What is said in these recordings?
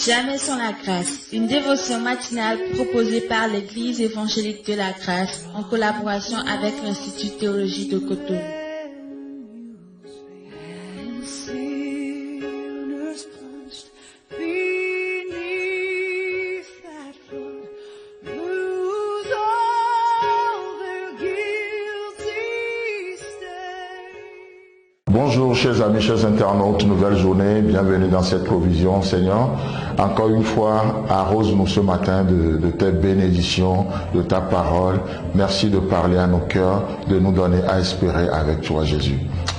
Jamais sans la grâce, une dévotion matinale proposée par l'Église évangélique de la grâce en collaboration avec l'Institut théologie de Cotonou. Bonjour chers amis, chers internautes, nouvelle journée, bienvenue dans cette provision Seigneur. Encore une fois, arrose-nous ce matin de tes bénédictions, de ta parole. Merci de parler à nos cœurs, de nous donner à espérer avec toi Jésus.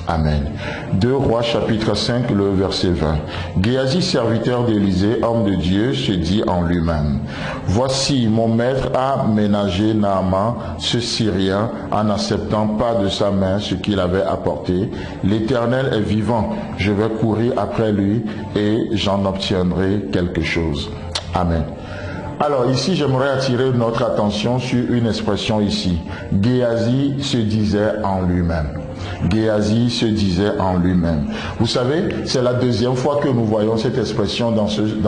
Amen. 2 Rois chapitre 5, le verset 20. Géasi, serviteur d'Élisée, homme de Dieu, se dit en lui-même: Voici, mon maître a ménagé Naaman, ce Syrien, en n'acceptant pas de sa main ce qu'il avait apporté. L'Éternel est vivant, je vais courir après lui et j'en obtiendrai quelque chose. Amen. Alors ici, j'aimerais attirer notre attention sur une expression ici. Géasi se disait en lui-même. Géasi se disait en lui-même. Vous savez, c'est la deuxième fois que nous voyons cette expression dans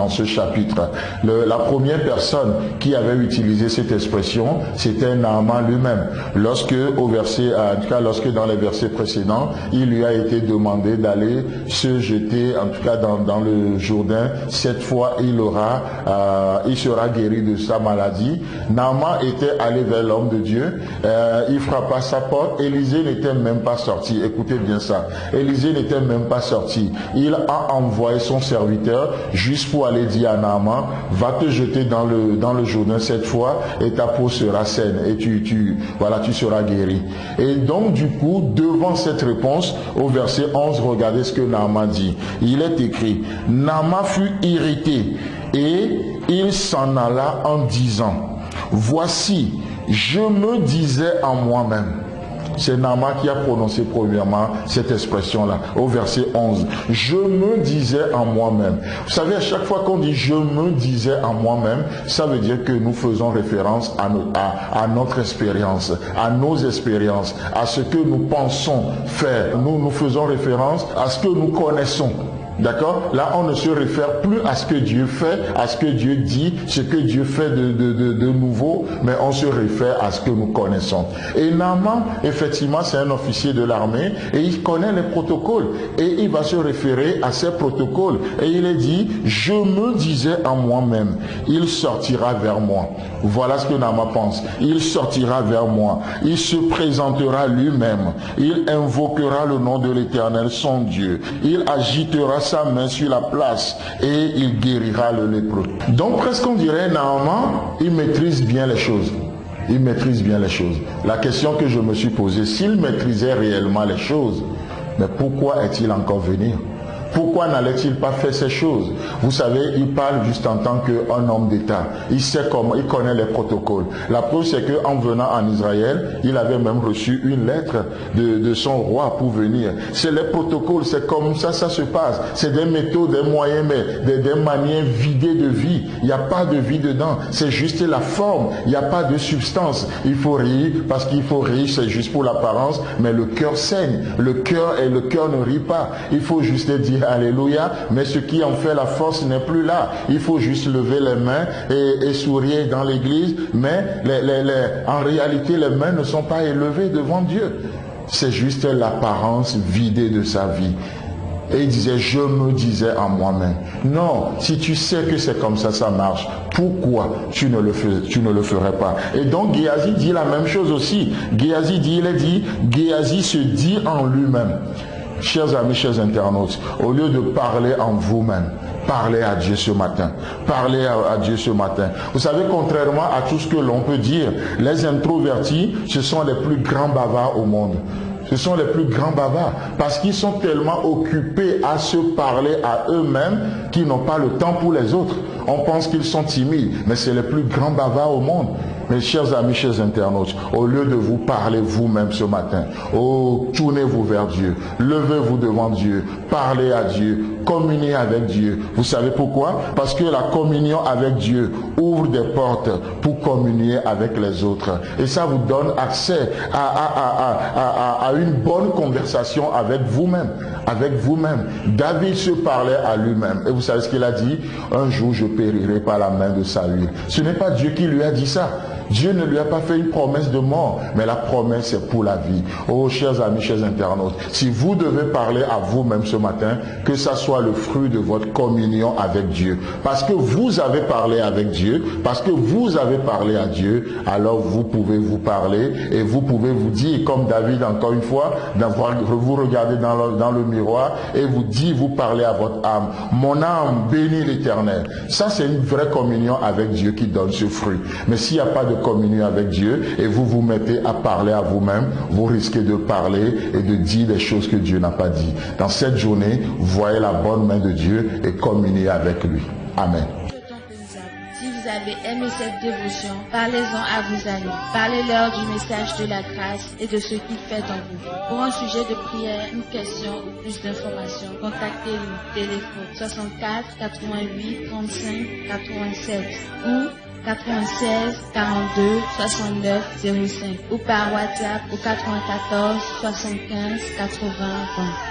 ce chapitre. La première personne qui avait utilisé cette expression, c'était Naaman lui-même. Lorsque dans les versets précédents, il lui a été demandé d'aller se jeter, en tout cas dans le Jourdain, cette fois il sera guéri de sa maladie. Naaman était allé vers l'homme de Dieu, il frappa sa porte, Élisée n'était même pas sorti. Écoutez bien ça. Élisée n'était même pas sorti. Il a envoyé son serviteur juste pour aller dire à Naaman: va te jeter dans le Jourdain cette fois et ta peau sera saine et tu seras guéri. Et donc du coup, devant cette réponse, au verset 11, regardez ce que Naaman dit. Il est écrit: Naaman fut irrité et il s'en alla en disant: voici, je me disais en moi-même. C'est Naaman qui a prononcé premièrement cette expression-là, au verset 11. Je me disais en moi-même. Vous savez, à chaque fois qu'on dit « je me disais en moi-même », ça veut dire que nous faisons référence à notre expérience, à nos expériences, à ce que nous pensons faire. Nous faisons référence à ce que nous connaissons. D'accord? Là, on ne se réfère plus à ce que Dieu fait, à ce que Dieu dit, ce que Dieu fait de nouveau, mais on se réfère à ce que nous connaissons. Et Naaman, effectivement, c'est un officier de l'armée et il connaît les protocoles et il va se référer à ces protocoles. Et il est dit: je me disais en moi-même, il sortira vers moi. Voilà ce que Naaman pense. Il sortira vers moi. Il se présentera lui-même. Il invoquera le nom de l'Éternel, son Dieu. Il agitera sa main sur la place et il guérira le lépreux. Donc presque on dirait Naaman, il maîtrise bien les choses. Il maîtrise bien les choses. La question que je me suis posée, s'il maîtrisait réellement les choses, mais pourquoi est-il encore venu? Pourquoi n'allait-il pas faire ces choses? Vous savez, il parle juste en tant qu'un homme d'État. Il sait comment, il connaît les protocoles. La preuve, c'est qu'en venant en Israël, il avait même reçu une lettre de son roi pour venir. C'est les protocoles, c'est comme ça se passe. C'est des méthodes, des moyens, mais des manières vidées de vie. Il n'y a pas de vie dedans. C'est juste la forme. Il n'y a pas de substance. Il faut rire, parce qu'il faut rire, c'est juste pour l'apparence, mais le cœur saigne. Le cœur ne rit pas. Il faut juste dire alléluia, mais ce qui en fait la force n'est plus là. Il faut juste lever les mains et sourire dans l'église, mais en réalité les mains ne sont pas élevées devant Dieu. C'est juste l'apparence vidée de sa vie. Et il disait: je me disais en moi-même. Non, si tu sais que c'est comme ça marche, pourquoi tu ne le ferais pas? Et donc Géasi dit la même chose aussi. Géasi se dit en lui-même. Chers amis, chers internautes, au lieu de parler en vous-même, parlez à Dieu ce matin. Parlez à Dieu ce matin. Vous savez, contrairement à tout ce que l'on peut dire, les introvertis, ce sont les plus grands bavards au monde. Ce sont les plus grands bavards parce qu'ils sont tellement occupés à se parler à eux-mêmes qu'ils n'ont pas le temps pour les autres. On pense qu'ils sont timides, mais c'est les plus grands bavards au monde. Mes chers amis, chers internautes, au lieu de vous parler vous-même ce matin, tournez-vous vers Dieu, levez-vous devant Dieu, parlez à Dieu, communiez avec Dieu. Vous savez pourquoi? Parce que la communion avec Dieu ouvre des portes pour communier avec les autres. Et ça vous donne accès à une bonne conversation avec vous-même. Avec vous-même. David se parlait à lui-même. Et vous savez ce qu'il a dit? Un jour je périrai par la main de Saül. Ce n'est pas Dieu qui lui a dit ça. Dieu ne lui a pas fait une promesse de mort, mais la promesse est pour la vie. Oh, chers amis, chers internautes, si vous devez parler à vous-même ce matin, que ça soit le fruit de votre communion avec Dieu. Parce que vous avez parlé avec Dieu, parce que vous avez parlé à Dieu, alors vous pouvez vous parler et vous pouvez vous dire, comme David encore une fois, vous regardez dans le miroir et vous parlez à votre âme. Mon âme bénit l'Éternel. Ça, c'est une vraie communion avec Dieu qui donne ce fruit. Mais s'il n'y a pas de communion avec Dieu et vous vous mettez à parler à vous-même, vous risquez de parler et de dire des choses que Dieu n'a pas dit. Dans cette journée, voyez la bonne main de Dieu et communiez avec lui. Amen. Si vous avez aimé cette dévotion, parlez-en à vos amis. Parlez-leur du message de la grâce et de ce qu'il fait en vous. Pour un sujet de prière, une question ou plus d'informations, contactez-nous. Téléphone 64 88 35 87 ou 96 42 69 05 ou par WhatsApp au 94 75 80 20.